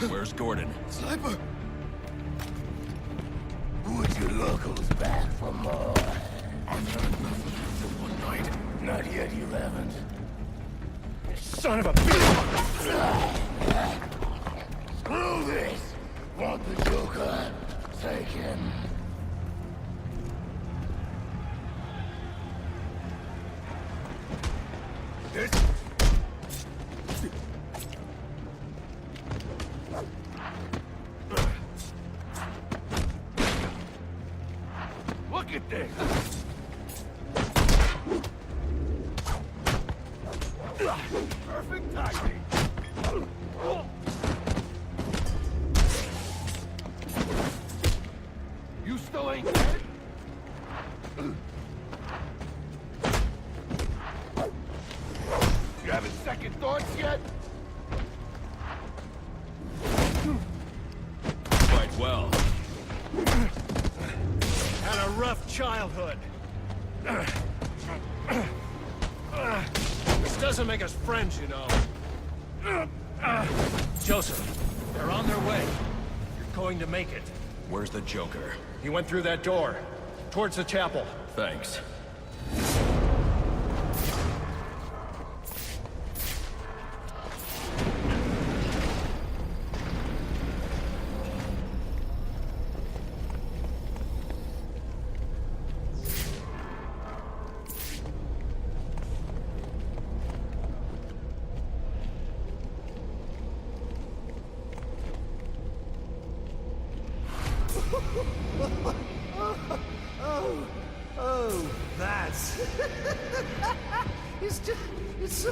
Where's Gordon? Sniper! Would you locals back for more? I've done enough for one night. Not yet, you haven't. Son of a bitch! Screw this! Want the Joker? Take him. This... Look at this! Perfect timing! You still ain't dead? You having second thoughts yet? Quite well. Had a rough childhood. This doesn't make us friends, you know. Joseph, they're on their way. You're going to make it. Where's the Joker? He went through that door, towards the chapel. Thanks. Oh, that's... it's just... it's so...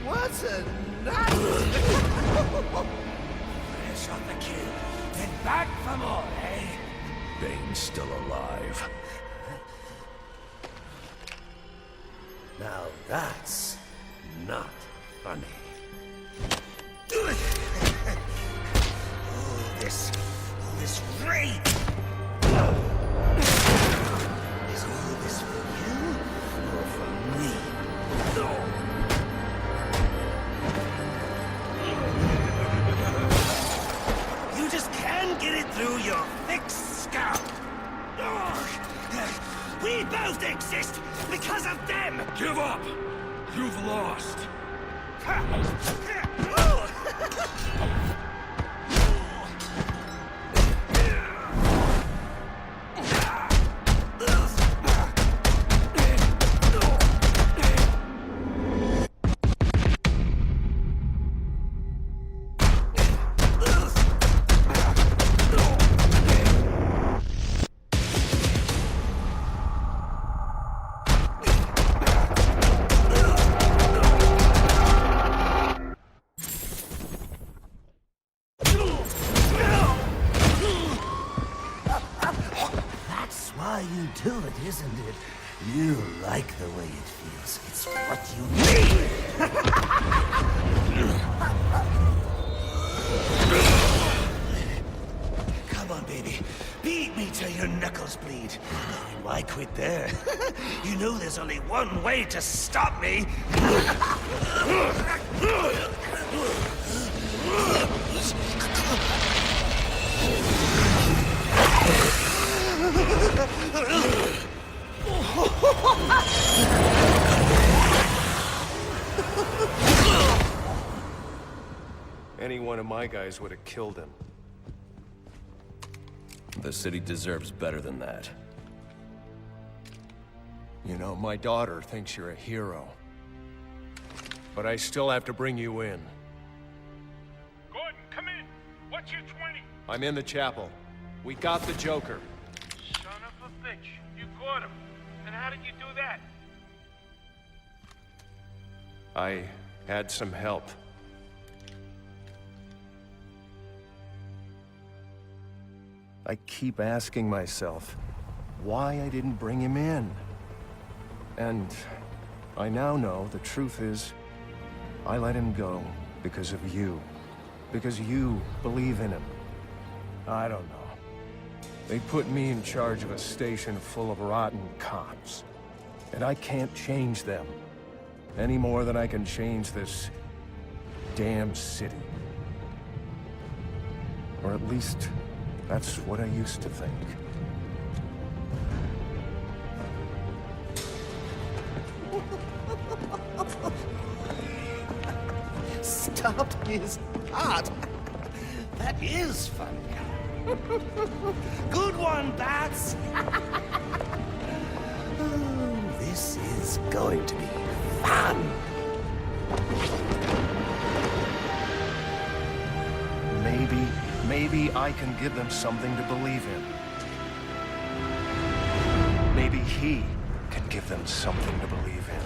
What a night! Finish off the kill, then back for more, eh? Bane's still alive. Now that's not funny. All this rage! Is all this for you, or for me? You just can't get it through your thick scalp! We both exist because of them! Give up! You've lost! Why you do it, isn't it? You like the way it feels. It's what you need! Come on, baby. Beat me till your knuckles bleed. Why quit there? You know there's only one way to stop me! Any one of my guys would have killed him. The city deserves better than that. You know, my daughter thinks you're a hero. But I still have to bring you in. Gordon, come in! What's your 20? I'm in the chapel. We got the Joker. Son of a bitch. You caught him. And how did you do that? I had some help. I keep asking myself why I didn't bring him in. And I now know the truth is, I let him go because of you. Because you believe in him. I don't know. They put me in charge of a station full of rotten cops. And I can't change them. Any more than I can change this damn city. Or at least, that's what I used to think. Stopped his heart. That is funny. Good one, Bats. Oh, this is going to be fun. Maybe I can give them something to believe in. Maybe he can give them something to believe in.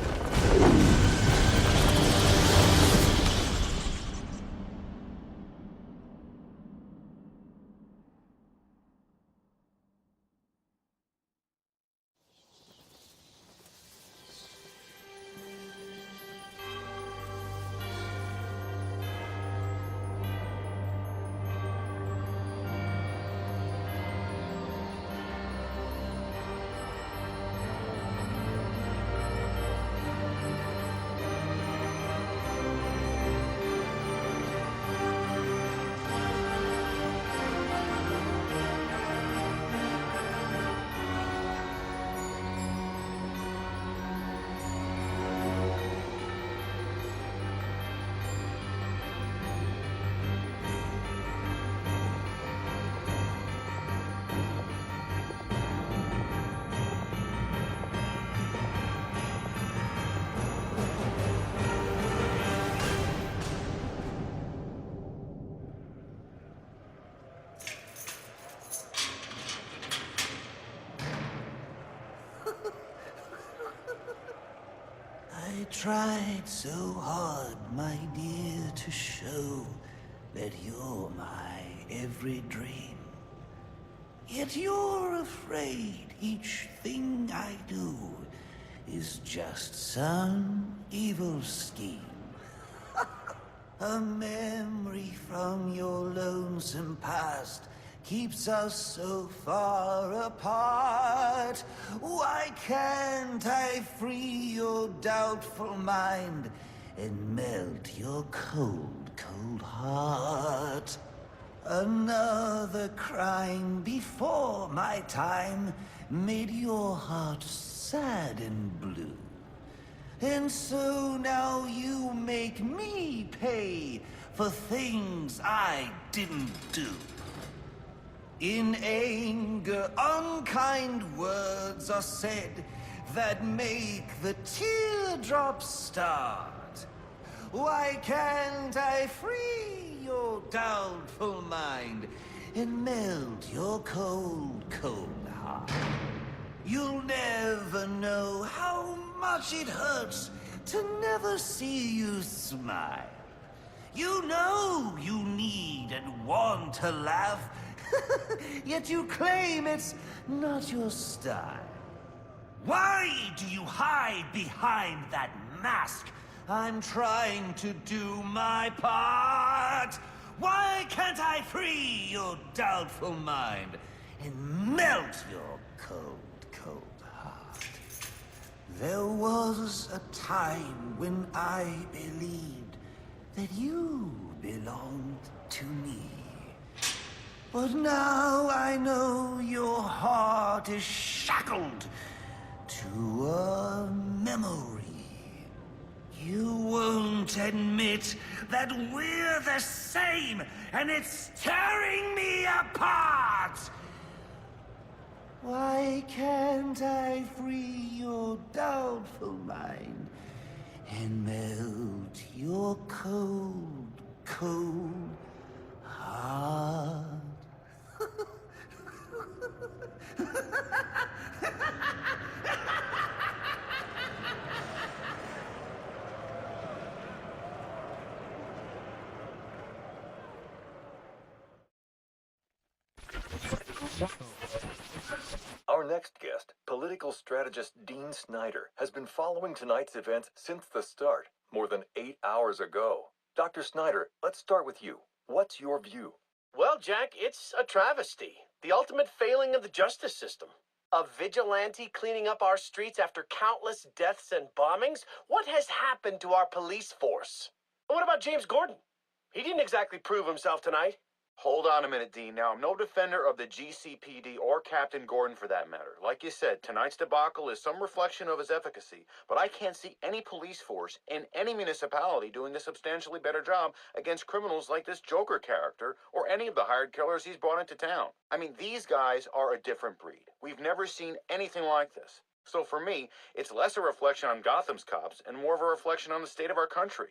I tried so hard, my dear, to show that you're my every dream. Yet you're afraid each thing I do is just some evil scheme. A memory from your lonesome past keeps us so far apart. Why can't I free your doubtful mind and melt your cold, cold heart? Another crime before my time made your heart sad and blue. And so now you make me pay for things I didn't do. In anger, unkind words are said that make the teardrops start. Why can't I free your doubtful mind and melt your cold, cold heart? You'll never know how much it hurts to never see you smile. You know you need and want to laugh, yet you claim it's not your style. Why do you hide behind that mask? I'm trying to do my part. Why can't I free your doubtful mind and melt your cold, cold heart? There was a time when I believed that you belonged to me. But now I know your heart is shackled to a memory. You won't admit that we're the same, and it's tearing me apart! Why can't I free your doubtful mind and melt your cold, cold heart? Our next guest, political strategist Dean Snyder, has been following tonight's events since the start, more than 8 hours ago. Dr. Snyder, let's start with you. What's your view? Well, Jack, it's a travesty. The ultimate failing of the justice system. A vigilante cleaning up our streets after countless deaths and bombings? What has happened to our police force? And what about James Gordon? He didn't exactly prove himself tonight. Hold on a minute, Dean. Now, I'm no defender of the GCPD or Captain Gordon for that matter. Like you said, tonight's debacle is some reflection of his efficacy, but I can't see any police force in any municipality doing a substantially better job against criminals like this Joker character or any of the hired killers he's brought into town. I mean, these guys are a different breed. We've never seen anything like this. So for me, it's less a reflection on Gotham's cops and more of a reflection on the state of our country.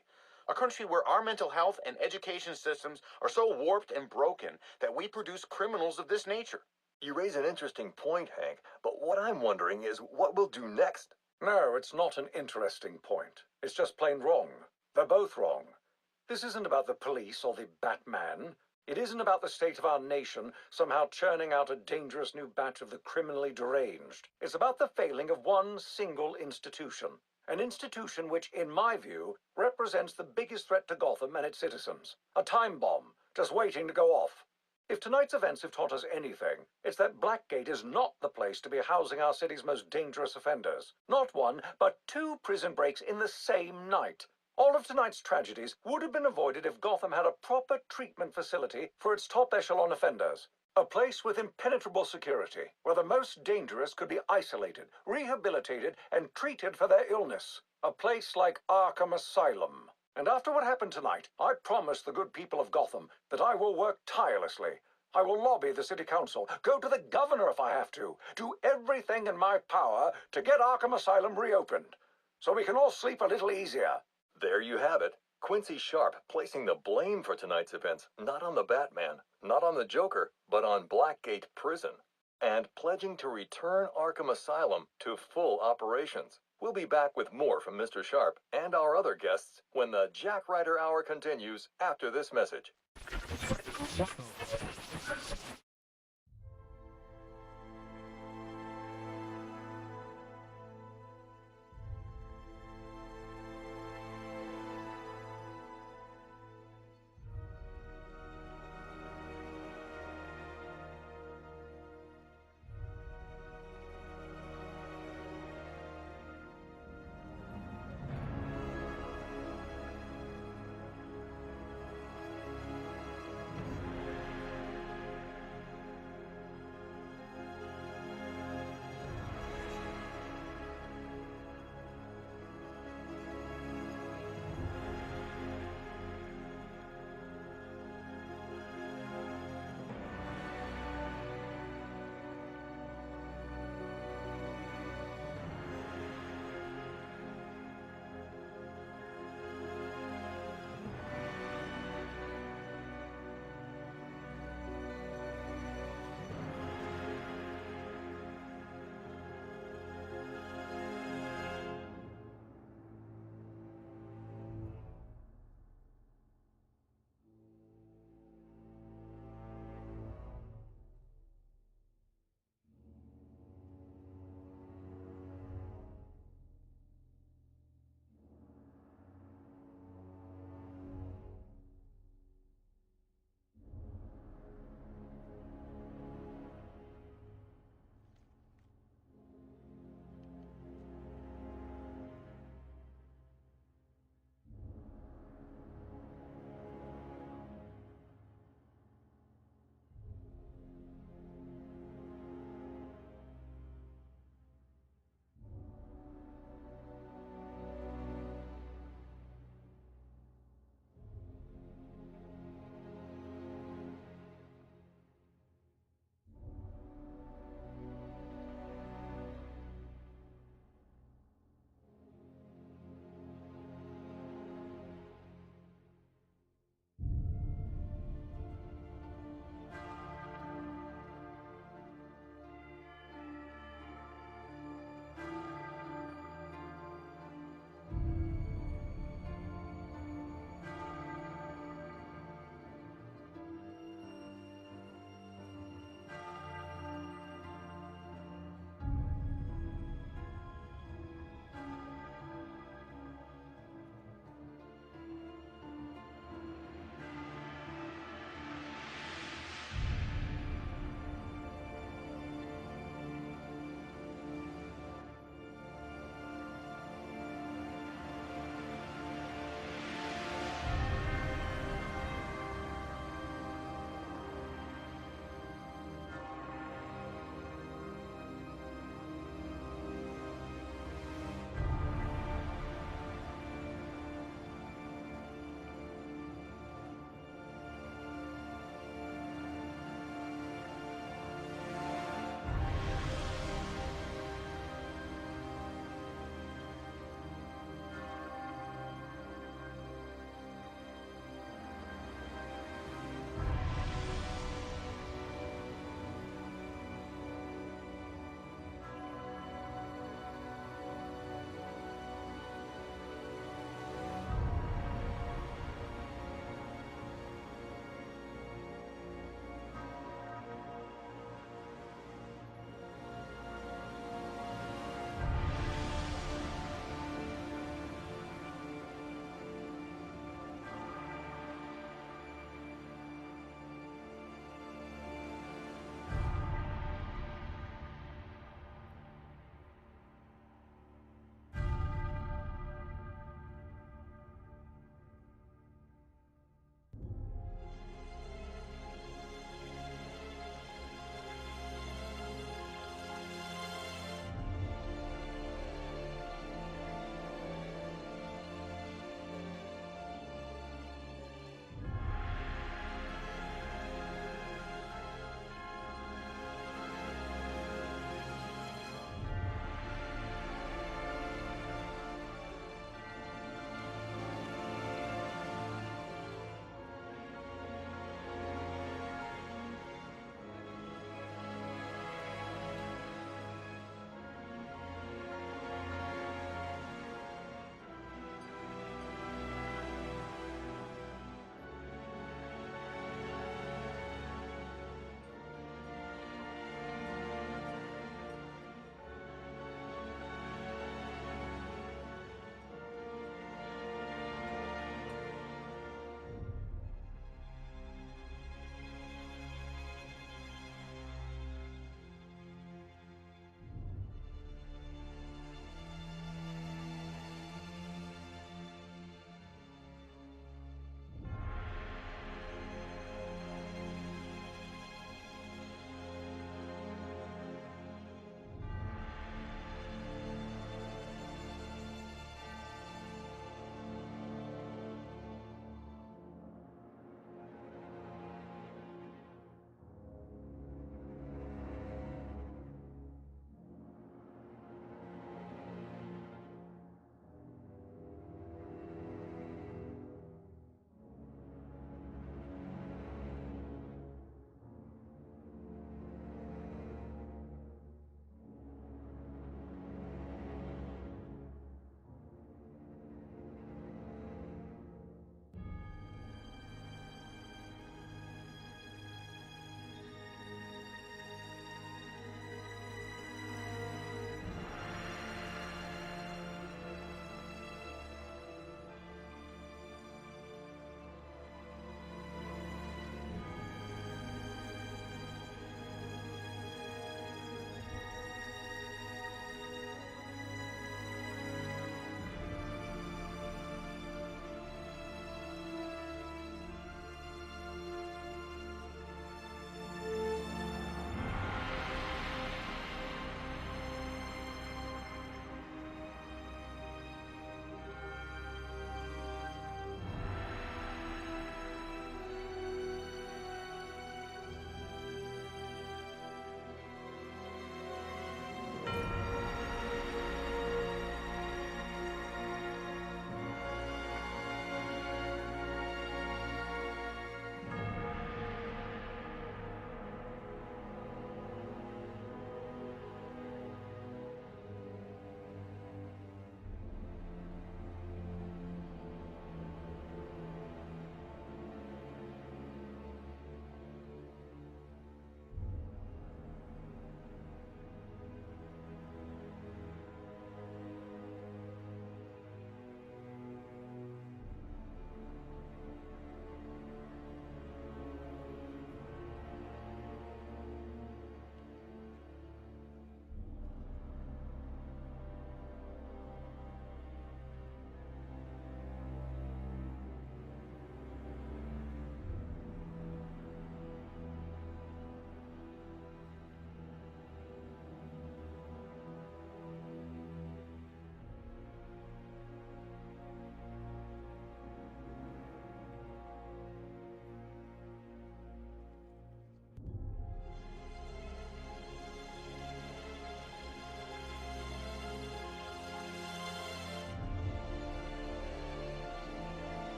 A country where our mental health and education systems are so warped and broken that we produce criminals of this nature. You raise an interesting point, Hank, but what I'm wondering is what we'll do next. No, it's not an interesting point. It's just plain wrong. They're both wrong. This isn't about the police or the Batman. It isn't about the state of our nation somehow churning out a dangerous new batch of the criminally deranged. It's about the failing of one single institution. An institution which, in my view, represents the biggest threat to Gotham and its citizens. A time bomb, just waiting to go off. If tonight's events have taught us anything, it's that Blackgate is not the place to be housing our city's most dangerous offenders. Not one, but 2 prison breaks in the same night. All of tonight's tragedies would have been avoided if Gotham had a proper treatment facility for its top echelon offenders. A place with impenetrable security, where the most dangerous could be isolated, rehabilitated, and treated for their illness. A place like Arkham Asylum. And after what happened tonight, I promise the good people of Gotham that I will work tirelessly. I will lobby the city council, go to the governor if I have to, do everything in my power to get Arkham Asylum reopened, so we can all sleep a little easier. There you have it. Quincy Sharp placing the blame for tonight's events not on the Batman, not on the Joker, but on Blackgate Prison, and pledging to return Arkham Asylum to full operations. We'll be back with more from Mr. Sharp and our other guests when the Jack Ryder Hour continues after this message.